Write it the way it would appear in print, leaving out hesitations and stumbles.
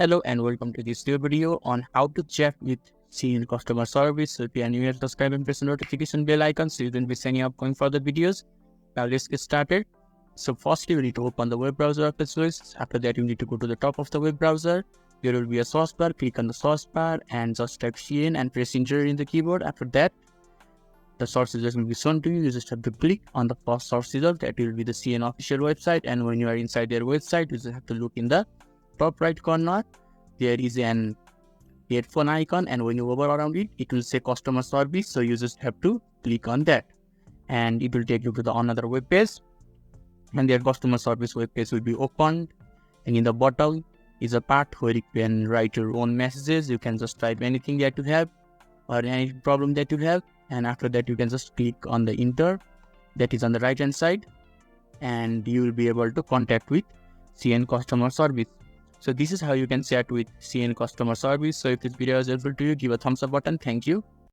Hello and welcome to this new video on how to chat with Shein customer service. So if you are new here, subscribe and press the notification bell icon so you don't miss any upcoming further videos. Now let's get started. So firstly, you need to open the web browser of the choice. After that, you need to go to the top of the web browser. There will be a search bar. Click on the search bar and just type Shein and press enter in the keyboard. After that, the search result will be shown to you. You just have to click on the first search result. That will be the Shein official website. And when you are inside their website, you just have to look in the top right corner. There is an headphone icon, and when you hover around it, it will say customer service. So you just have to click on that, and it will take you to the another web page. And their customer service web page will be opened. And in the bottom is a part where you can write your own messages. You can just type anything that you have or any problem that you have. And after that, you can just click on the enter that is on the right hand side, and you will be able to contact with Shein customer service. So this is how you can chat with Shein customer service. So if this video is helpful to you, give a thumbs up button. Thank you.